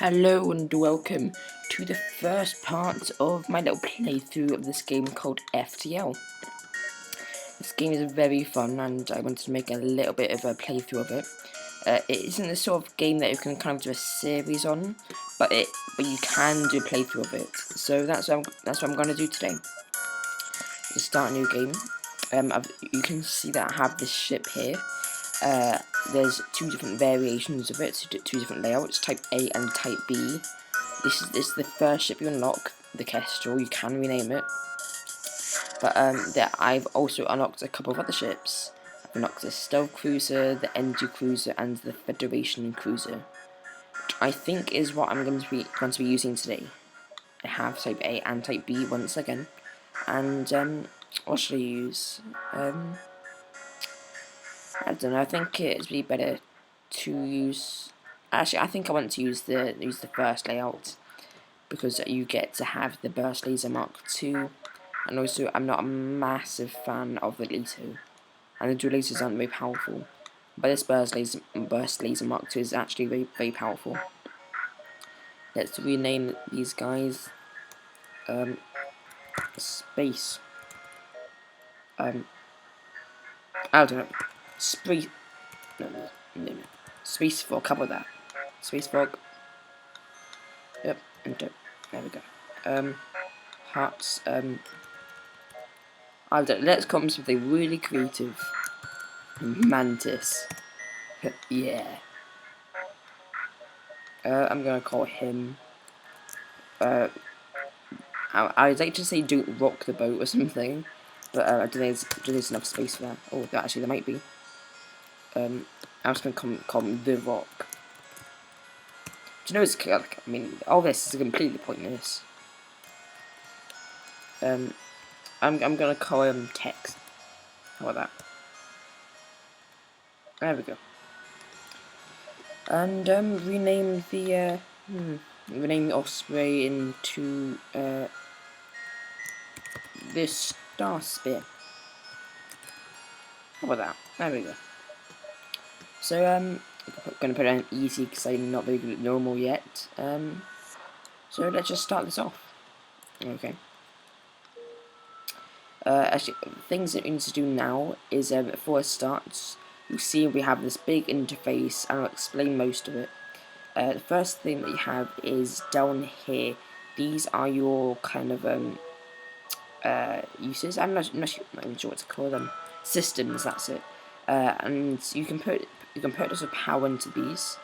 Hello and welcome to the first part of my little playthrough of this game called FTL. This game is very fun and I wanted to make a little bit of a playthrough of it. It isn't the sort of game that you can kind of do a series on, but you can do a playthrough of it. So that's what I'm going to do today. To start a new game. You can see that I have this ship here. There's two different variations of it, two different layouts, Type A and Type B. This is the first ship you unlock, the Kestrel. You can rename it, but I've also unlocked a couple of other ships. I've unlocked the Stealth Cruiser, the Energy Cruiser, and the Federation Cruiser, which I think is what I'm going to be using today. I have Type A and Type B once again, and what should I use? I don't know. I think it'd be better to use. Actually, I think I want to use the first layout because you get to have the Burst Laser Mark II, and also I'm not a massive fan of the Leto, and the dual lasers aren't very powerful. But this Burst Laser Mark II is actually very powerful. Let's rename these guys. Space. I don't know. Space. No. Space Fog. How about that? Space Fog. Yep. Enter. There we go. Hearts. I don't know. Let's come up with something really creative. Mantis. Yeah. I'm gonna call him. I'd like to say don't rock the boat or something, but I don't think there's enough space for that. Oh, actually there might be. I'm just gonna call him the Rock. Do you know it's like, I mean, all this is completely pointless. I'm gonna call him Tex. How about that? There we go. And rename the Osprey into this Star Spear. How about that? There we go. So I'm gonna put it on easy because I'm not very good at normal yet. So let's just start this off. Okay. Actually, things that we need to do now is before it starts, you see we have this big interface, and I'll explain most of it. The first thing that you have is down here. These are your kind of uses. I'm not even sure what to call them. Systems. That's it. And you can put lots of power into these.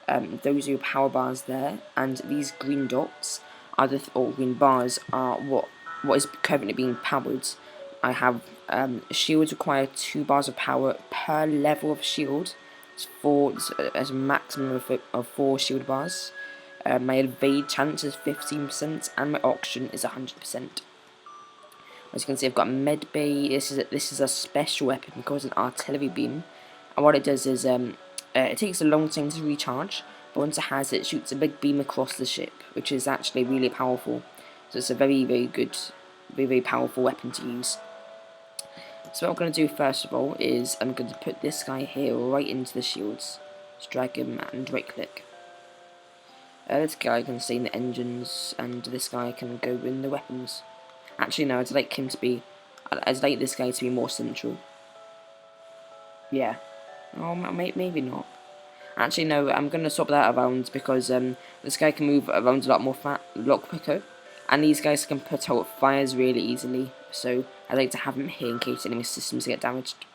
Those are your power bars there, and these green dots are or green bars are what is currently being powered. I have shields require 2 bars of power per level of shield. As a maximum of 4 shield bars. My evade chance is 15%, and my auction is 100%. As you can see, I've got a med bay. This is a special weapon called an artillery beam, and what it does is it takes a long time to recharge, but once it has it, shoots a big beam across the ship, which is actually really powerful. So it's a very good, very powerful weapon to use. So what I'm going to do first of all is I'm going to put this guy here right into the shields. Just drag him and right click. This guy can stay in the engines, and this guy can go in the weapons. Actually no, I'd like this guy to be more central. Yeah. Oh, maybe not. Actually no, I'm going to swap that around because this guy can move around a lot quicker. And these guys can put out fires really easily, so I'd like to have him here in case any of his systems get damaged.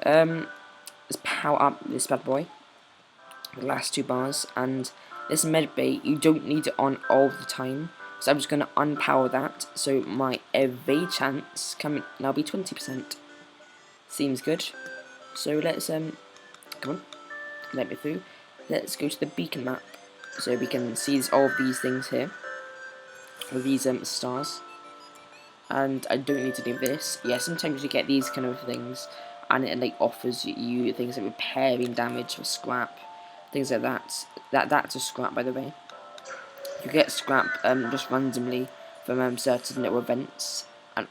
Let's power up this bad boy, the last 2 bars, and this med bay, you don't need it on all the time, so I'm just going to unpower that, so my evade chance can now be 20%. Seems good. So let's, come on, let me through. Let's go to the beacon map, so we can see all of these things here. With these stars, and I don't need to do this. Yeah, sometimes you get these kind of things, and it like offers you things like repairing damage or scrap, things like that. That's a scrap, by the way. You get scrap just randomly from certain little events, and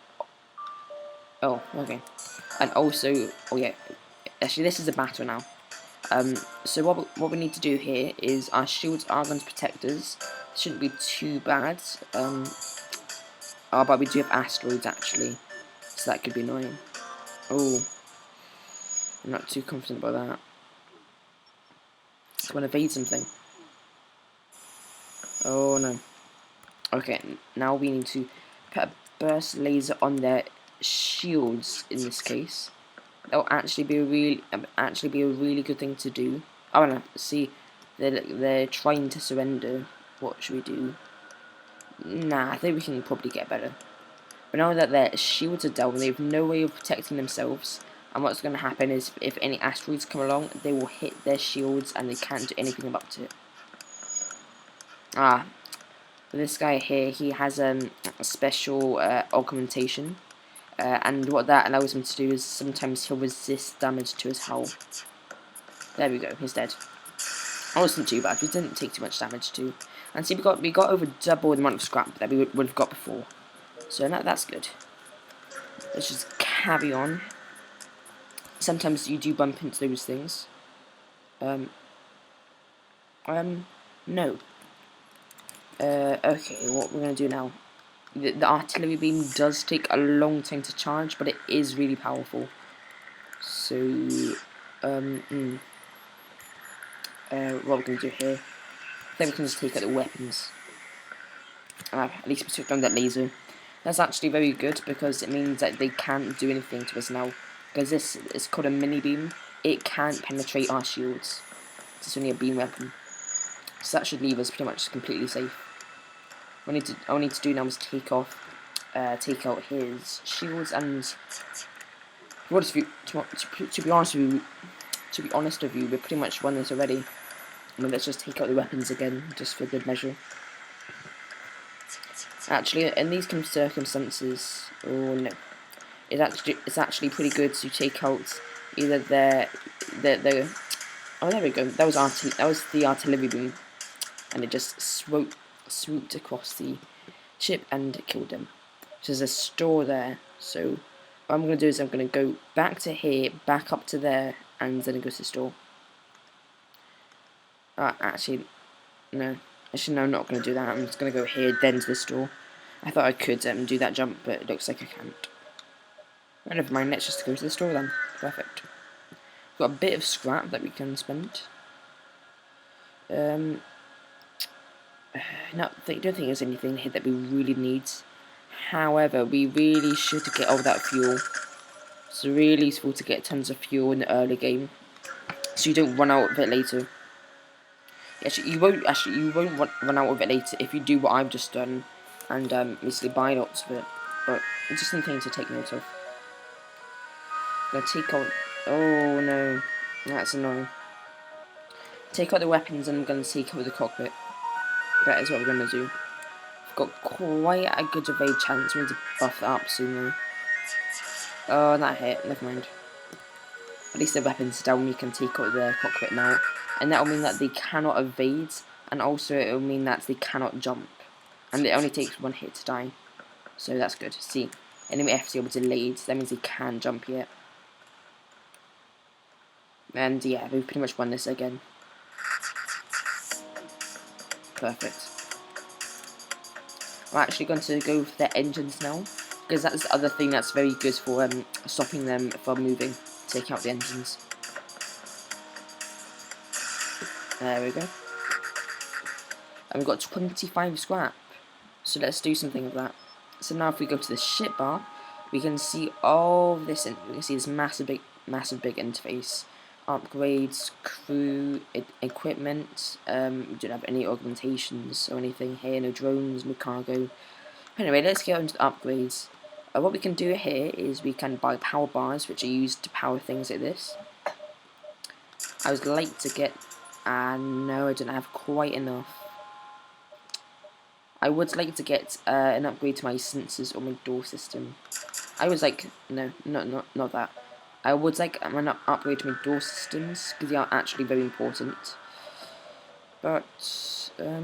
oh okay, and also oh yeah, actually this is a battle now. So what we need to do here is our shields are going to protect us. Shouldn't be too bad. But we do have asteroids actually, so that could be annoying. Oh, I'm not too confident about that. I want to evade something. Oh no. Okay, now we need to put a burst laser on their shields in this case. That will actually be a really good thing to do. Oh no, see, they're trying to surrender. What should we do? Nah, I think we can probably get better. But now that their shields are down, they have no way of protecting themselves. And what's going to happen is, if any asteroids come along, they will hit their shields and they can't do anything about it. This guy here, he has a special augmentation. And what that allows him to do is sometimes he'll resist damage to his hull. There we go, he's dead. That wasn't too bad, we didn't take too much damage too. And see, we got over double the amount of scrap that we would have got before. So that's good. Let's just carry on. Sometimes you do bump into those things. No. Okay, what we're going to do now. The artillery beam does take a long time to charge, but it is really powerful. So, what we're going to do here, then we can just take out the weapons. At least we took down that laser. That's actually very good, because it means that they can't do anything to us now. Because this is called a mini beam. It can't penetrate our shields. It's only a beam weapon. So that should leave us pretty much completely safe. All we need to do now is take out his shields, and to be honest with you, we've pretty much won this already. I mean, let's just take out the weapons again, just for good measure. Actually, in these circumstances, oh no, it's actually pretty good to take out either their oh, there we go. That was the artillery beam, and it just swooped across the ship and killed them. So there's a store there. So what I'm going to do is I'm going to go back to here, back up to there, and then go to the store. Actually, no. Actually, no, I'm not going to do that. I'm just going to go here, then to the store. I thought I could do that jump, but it looks like I can't. Oh, never mind, let's just go to the store then. Perfect. Got a bit of scrap that we can spend. No, I don't think there's anything here that we really need. However, we really should get all that fuel. It's really useful to get tons of fuel in the early game, so you don't run out of it later. Actually, you won't run out of it later if you do what I've just done, and basically buy lots of it. But it's just something to take note of. I'm gonna take out. Oh no, that's annoying. Take out the weapons, and I'm gonna take out the cockpit. That is what we're gonna do. We've got quite a good evade chance. We need to buff that up soon though. Oh, that hit. Never mind. At least the weapons down. We can take out the cockpit now, and that will mean that they cannot evade, and also it will mean that they cannot jump. And it only takes one hit to die, so that's good. See, enemy FTL was delayed. That means they can jump yet. And yeah, we've pretty much won this again. Perfect. I'm actually going to go for their engines now, because that's the other thing that's very good for stopping them from moving. Take out the engines. There we go. And we've got 25 scrap. So let's do something with that. So now if we go to the ship bar, we can see all of this. We can see this massive big interface. Upgrades, crew, equipment. We don't have any augmentations or anything here. No drones, no cargo. Anyway, let's get on to the upgrades. What we can do here is we can buy power bars, which are used to power things like this. I was late to get, no, I don't have quite enough. I would like to get an upgrade to my sensors or my door system. I was like, no, not that. I would like an upgrade to my door systems, because they are actually very important. But, how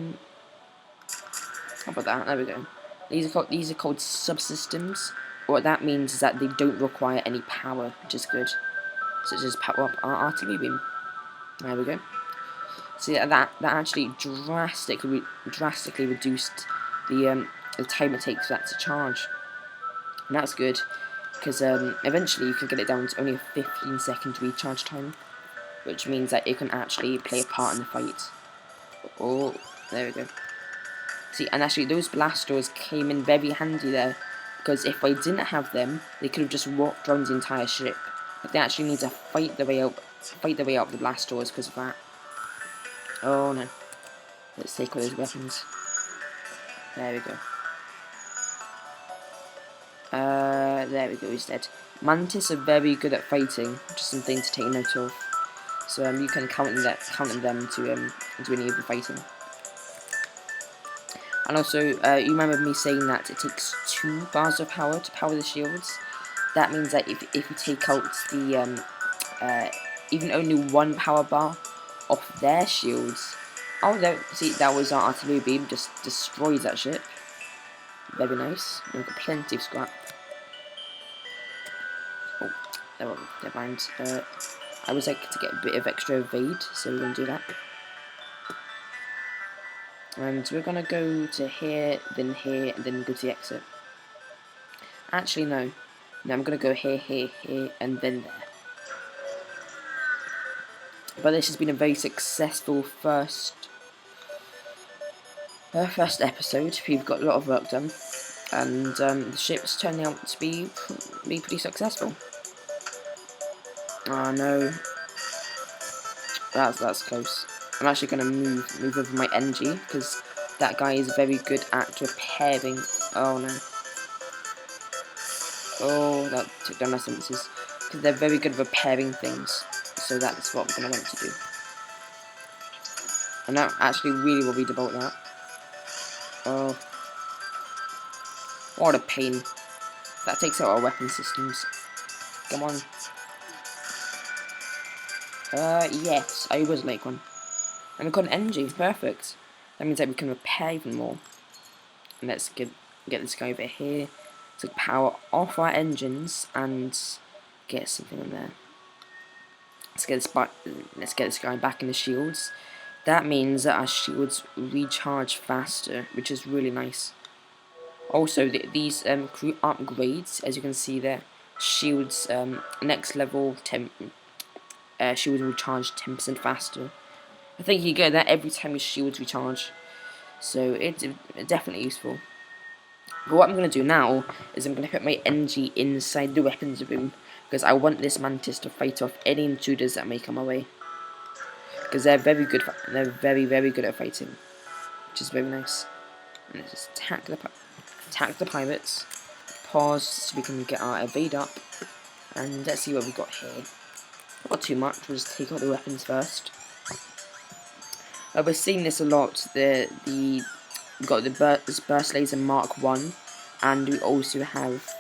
about that? There we go. These are called subsystems. What that means is that they don't require any power, which is good. So just power up our artillery beam. There we go. So yeah, that actually drastically reduced the time it takes for that to charge, and that's good because eventually you can get it down to only a 15-second recharge time, which means that it can actually play a part in the fight. Oh, there we go. See, and actually those blast doors came in very handy there, because if I didn't have them, they could have just walked around the entire ship. But they actually need to fight their way out of the blast doors because of that. Oh no. Let's take all those weapons. There we go. There we go, he's dead. Mantis are very good at fighting, just something to take note of. So you can count on them to do any of the fighting. And also, you remember me saying that it takes 2 bars of power to power the shields. That means that if you take out the even only 1 power bar off their shields. Oh, there, see, that was our artillery beam, just destroys that ship. Very nice. We've got plenty of scrap. Oh, never mind. I would like to get a bit of extra evade, so we're going to do that. And we're going to go to here, and then go to the exit. Actually, no. No, I'm going to go here, here, and then there. But this has been a very successful first episode. We've got a lot of work done, and the ship's turning out to be pretty successful. Oh no, that's close. I'm actually going to move over my NG because that guy is very good at repairing. Oh no. Oh, that took down my senses. Because they're very good at repairing things. So that's what I'm going to want to do. I'm not actually really worried about that. Oh. What a pain. That takes out our weapon systems. Come on. Yes, I was make one. And we've got an engine, perfect. That means that we can repair even more. And let's get this guy over here to power off our engines and get something in there. Let's get this guy back in the shields. That means that our shields recharge faster, which is really nice. Also, these crew upgrades, as you can see there, shields next level shields recharge 10% faster. I think you get that every time your shields recharge, so it's definitely useful. But what I'm going to do now is I'm going to put my NG inside the weapons room, because I want this Mantis to fight off any intruders that may come my way. Because they're very good. They're very good at fighting, which is very nice. And let's just attack the pirates. Pause so we can get our evade up, and let's see what we've got here. Not too much. We'll just take out the weapons first. We're seeing this a lot. We've got this burst laser Mark 1, and we also have.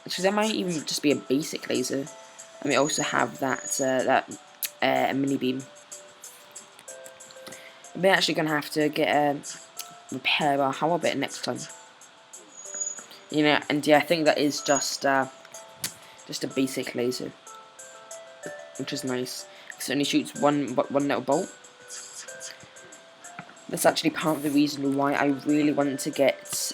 Actually, that might even just be a basic laser, and we also have that mini beam. We're actually gonna have to repair our hull bit next time. You know, and yeah, I think that is just a basic laser, which is nice. Because it only shoots one little bolt. That's actually part of the reason why I really want to get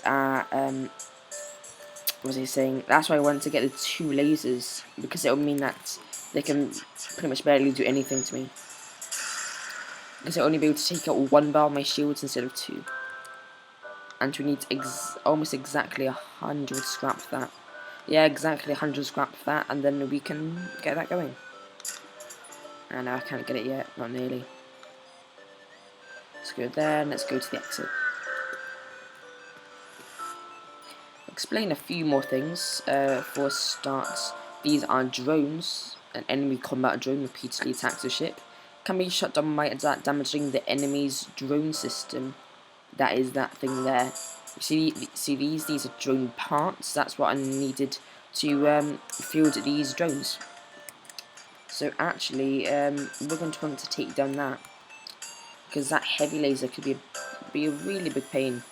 what was I saying? That's why I want to get the 2 lasers, because it will mean that they can pretty much barely do anything to me. Because I'll only be able to take out 1 bar of my shields instead of 2. And we need almost exactly 100 scrap for that. Yeah, exactly 100 scrap for that, and then we can get that going. And I can't get it yet, not nearly. Let's go there, and let's go to the exit. Explain a few more things. For a start, these are drones. An enemy combat drone repeatedly attacks a ship. Can be shut down by damaging the enemy's drone system. That is that thing there. You see these are drone parts. That's what I needed to field these drones. So actually, we're going to want to take down that, because that heavy laser could be a really big pain.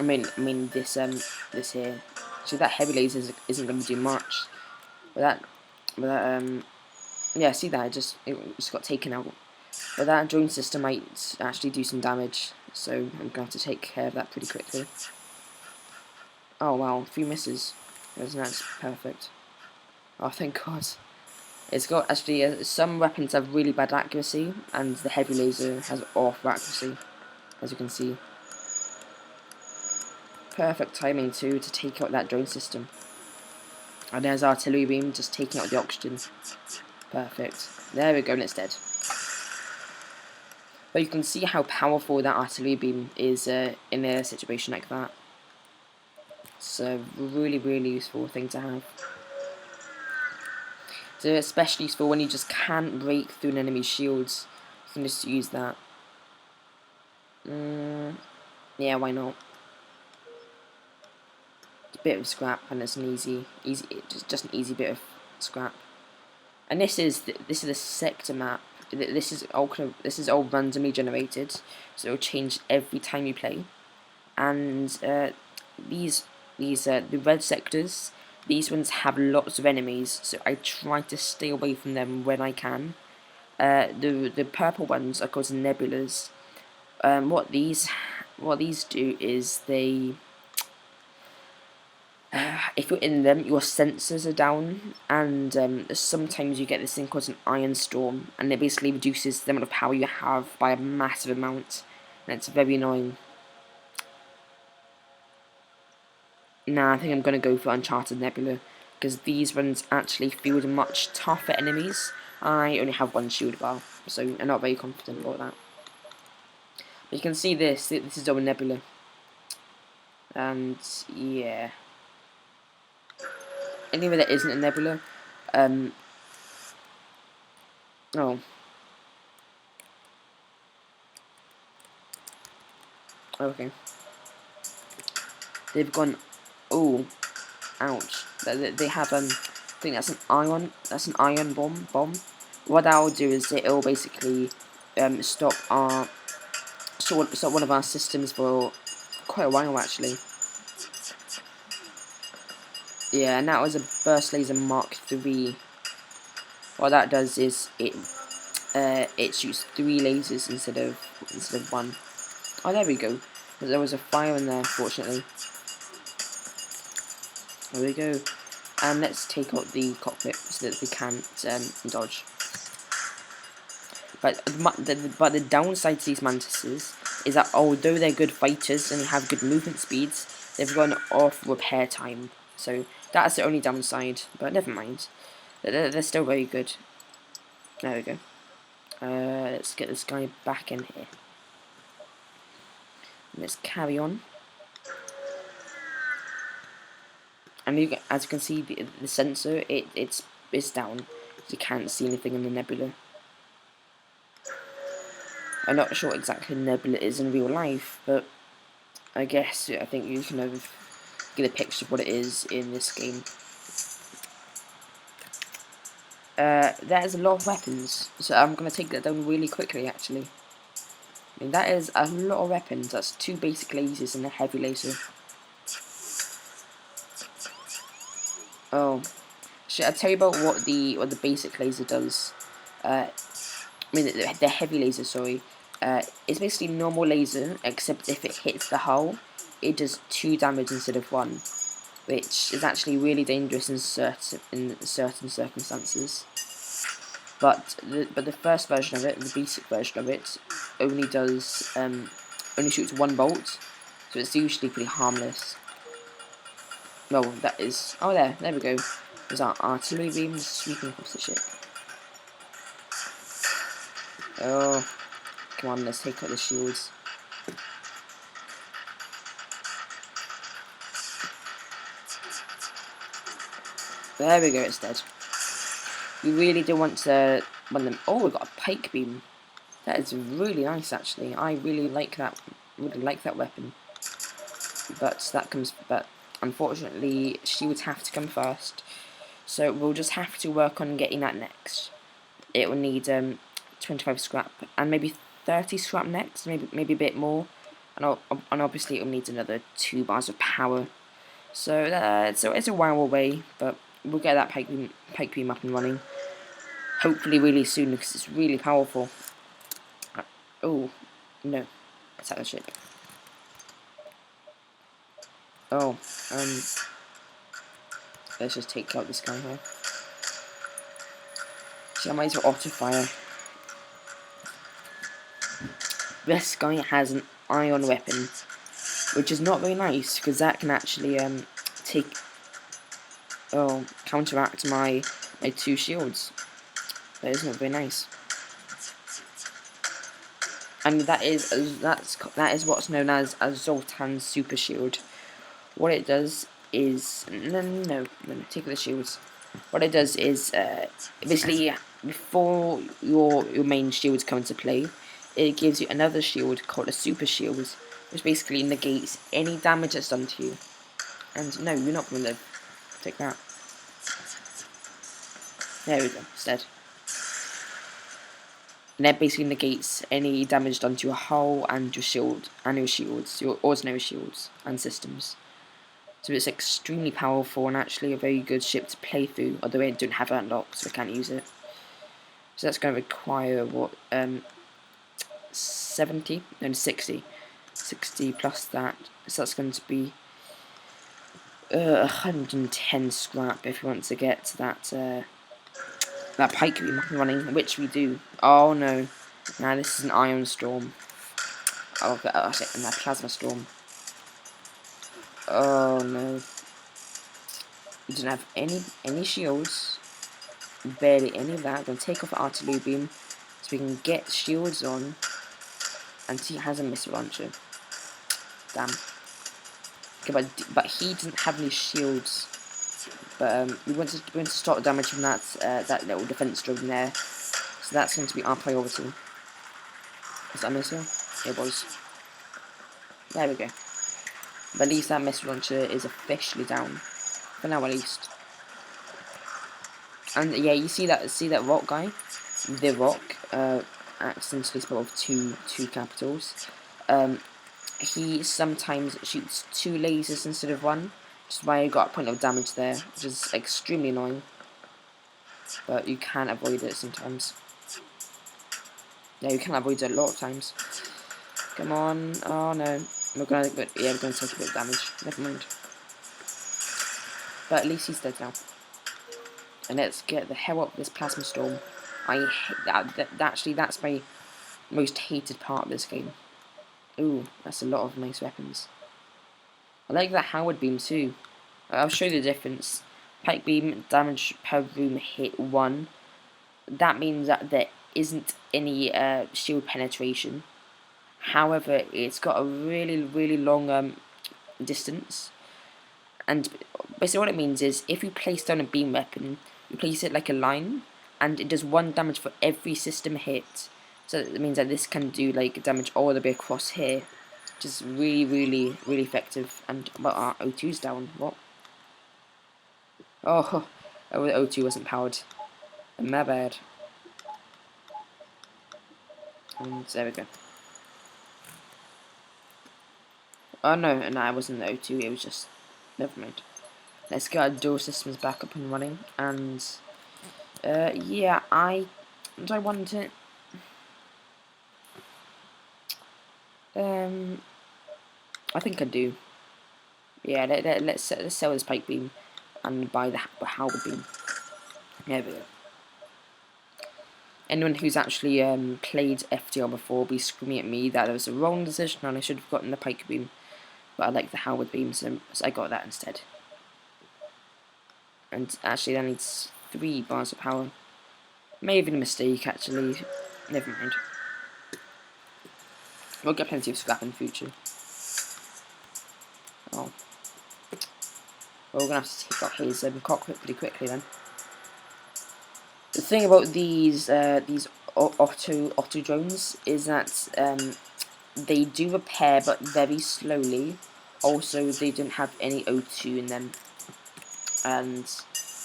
I mean this here. So that heavy laser isn't going to do much. But that Yeah, see that, it just got taken out. But that drone system might actually do some damage, so I'm going to have to take care of that pretty quickly. Oh wow, 3 misses. That's perfect. Oh, thank God. It's got, actually, some weapons have really bad accuracy, and the heavy laser has awful accuracy, as you can see. Perfect timing too to take out that drone system. And there's artillery beam just taking out the oxygen. Perfect. There we go, and it's dead. But you can see how powerful that artillery beam is in a situation like that. It's a really, really useful thing to have. It's especially useful when you just can't break through an enemy's shields. You can just use that. Yeah, why not? It's a bit of scrap, and it's an just an easy bit of scrap. And this is the sector map. This is all randomly generated, so it'll change every time you play. And the red sectors, these ones have lots of enemies, so I try to stay away from them when I can. The purple ones are called nebulas. What these do is they, if you're in them, your sensors are down, and sometimes you get this thing called an iron storm, and it basically reduces the amount of power you have by a massive amount, and it's very annoying. Nah, I think I'm going to go for Uncharted Nebula, because these ones actually field much tougher enemies. I only have 1 shield bar, so I'm not very confident about that. But you can see this is our Nebula. And, yeah. Anywhere that isn't a Nebula, oh. Okay. They've gone, oh, ouch. They have, I think that's an iron bomb. What that'll do is it'll basically, stop one of our systems for quite a while, actually. Yeah, and that was a Burst Laser Mark III. What that does is it shoots 3 lasers instead of 1. Oh, there we go. There was a fire in there, fortunately. There we go. And let's take out the cockpit so that they can't dodge. But the downside to these mantises is that although they're good fighters and have good movement speeds, they've got an off repair time. So that's the only downside, but never mind. They're still very good. There we go. Let's get this guy back in here. Let's carry on. And as you can see, the sensor it's down. You can't see anything in the nebula. I'm not sure what exactly nebula is in real life, but I think you can get a picture of what it is in this game. There's a lot of weapons, so I'm going to take that down really quickly, actually. I mean, that is a lot of weapons. That's 2 basic lasers and a heavy laser. Oh, should I tell you about what the basic laser does? I mean, the heavy laser, sorry. It's basically normal laser, except if it hits the hull, it does 2 damage instead of 1, which is actually really dangerous in certain circumstances. But the first version of it, the basic version of it, only shoots 1 bolt, so it's usually pretty harmless. Well, that is. Oh, there we go. There's our artillery beams sweeping across the ship. Oh, come on, let's take out the shields. There we go, it's dead. We really do want to run them. Oh, we've got a pike beam. That is really nice, actually. I really like that. Really like that weapon. But unfortunately, shields have to come first. So we'll just have to work on getting that next. It will need 25 scrap and maybe 30 scrap next, maybe a bit more. And obviously it will need another 2 bars of power. So it's a while away, but we'll get that pike beam up and running. hopefully really soon because it's really powerful. Oh, no. Attack the ship. Oh, let's just take out this guy here. So I might as well auto fire. This guy has an ion weapon, which is not very nice because that can actually counteract my 2 shields. That is not very nice. And that is what's known as a Zoltan's super shield. What it does is no, take the shields. What it does is basically before your main shields come into play, it gives you another shield called a super shield, which basically negates any damage that's done to you. And no, you're not going to live. Take that. There we go. It's dead. And that basically negates any damage done to your hull and your shield and your shields, your ordinary shields and systems. So it's extremely powerful and actually a very good ship to play through, although I don't have it unlocked, so I can't use it. So that's going to require what 60 plus that. So that's going to be 110 scrap if we want to get to that pike beam running, which we do. Oh no, now this is an ion storm. Oh, that's it, and that plasma storm. Oh no. We don't have any shields. Barely any of that. I'm going to take off the artillery beam so we can get shields on. And he has a missile launcher. Damn. Okay, but he doesn't have any shields. But we want to stop the damage from that little defense drone there. So that's going to be our priority. Is that a missile? It was. There we go. But at least that missile launcher is officially down. For now at least. And yeah, you see that rock guy? The rock, accidentally spelled with two capitals. He sometimes shoots 2 lasers instead of 1, which is why I got a point of damage there, which is extremely annoying. But you can avoid it sometimes. Yeah, you can avoid it a lot of times. Come on, oh no. We're gonna take a bit of damage, never mind. But at least he's dead now. And let's get the hell up this plasma storm. I hate that. Actually, that's my most hated part of this game. Ooh, that's a lot of nice weapons. I like that Howard beam too. I'll show you the difference. Pike beam, damage per room hit 1. That means that there isn't any shield penetration. However, it's got a really long distance. And basically what it means is, if you place down a beam weapon, you place it like a line, and it does 1 damage for every system hit. So it means that this can do like damage all the way across here, which is really effective. And well, our O2's down. What? Oh, the O2 wasn't powered. My bad. And there we go. Oh no, it wasn't the O2. It was just. Never mind. Let's get our dual systems back up and running. And yeah, do I want it? I think I do. Yeah, let's sell this pike beam and buy the Howard beam. There we go. Anyone who's actually played FTL before will be screaming at me that it was a wrong decision and I should have gotten the pike beam. But I like the Howard beam, so I got that instead. And actually that needs 3 bars of power. May have been a mistake actually. Never mind. We'll get plenty of scrap in the future. Oh. Well, we're gonna have to take out his cockpit pretty quickly then. The thing about these auto drones is that they do repair but very slowly. Also, they don't have any O2 in them, and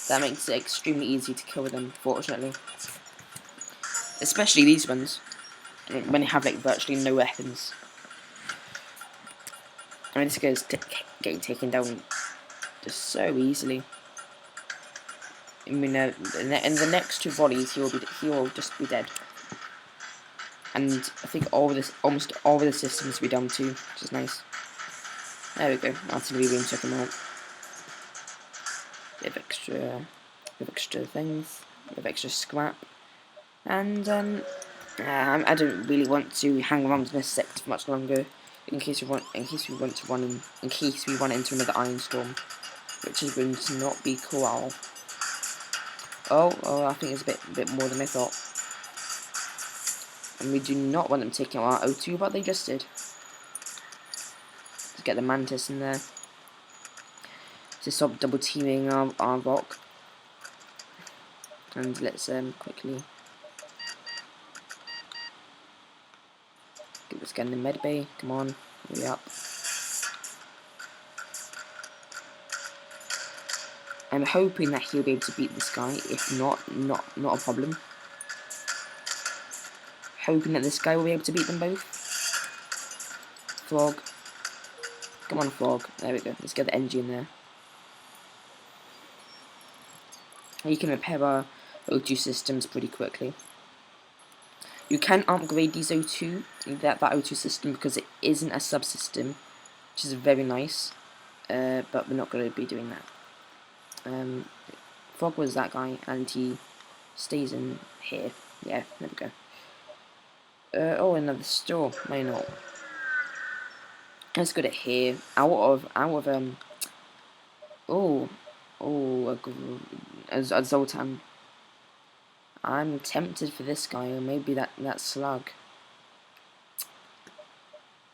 that makes it extremely easy to kill them. Fortunately, especially these ones when they have like virtually no weapons. I mean, this guy's getting taken down just so easily. I mean, in the next 2 volleys, he will just be dead. And I think almost all of the systems will be done too, which is nice. There we go. That's a really check them out. Bit of extra things, bit of extra scrap, and I don't really want to hang around in this sector for much longer. In case we run into another iron storm, which is going to not be cool at all. Oh, I think it's a bit more than I thought. And we do not want them taking out our O2, but they just did. Let's get the Mantis in there to stop double teaming our rock. And let's quickly get this guy in the med bay. Come on, hurry up. I'm hoping that he'll be able to beat this guy. If not a problem. Hoping that this guy will be able to beat them both. Frog. Come on, Frog. There we go. Let's get the energy in there. You can repair our O2 systems pretty quickly. You can upgrade these O2, that O2 system, because it isn't a subsystem, which is very nice. But we're not going to be doing that. Frog was that guy, and he stays in here. Yeah, there we go. Oh, another store. Why not? Let's go to here. A Zoltan. I'm tempted for this guy, or maybe that slug.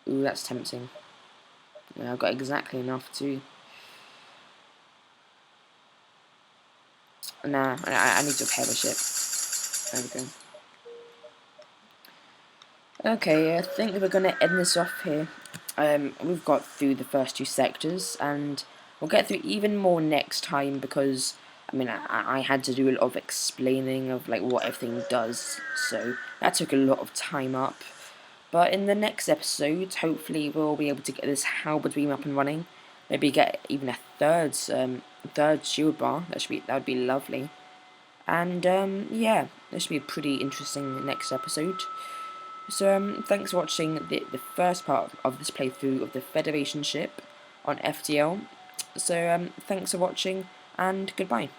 Ooh, that's tempting. Yeah, I've got exactly enough too. Nah, I need to repair the ship. There we go. Okay, I think we're gonna end this off here. We've got through the first 2 sectors, and we'll get through even more next time because I mean I had to do a lot of explaining of like what everything does, so that took a lot of time up. But in the next episode, hopefully we'll be able to get this halberd beam up and running. Maybe get even a third shield bar. That would be lovely. And yeah, this should be a pretty interesting next episode. So thanks for watching the first part of this playthrough of the Federation ship on FTL. So thanks for watching and goodbye.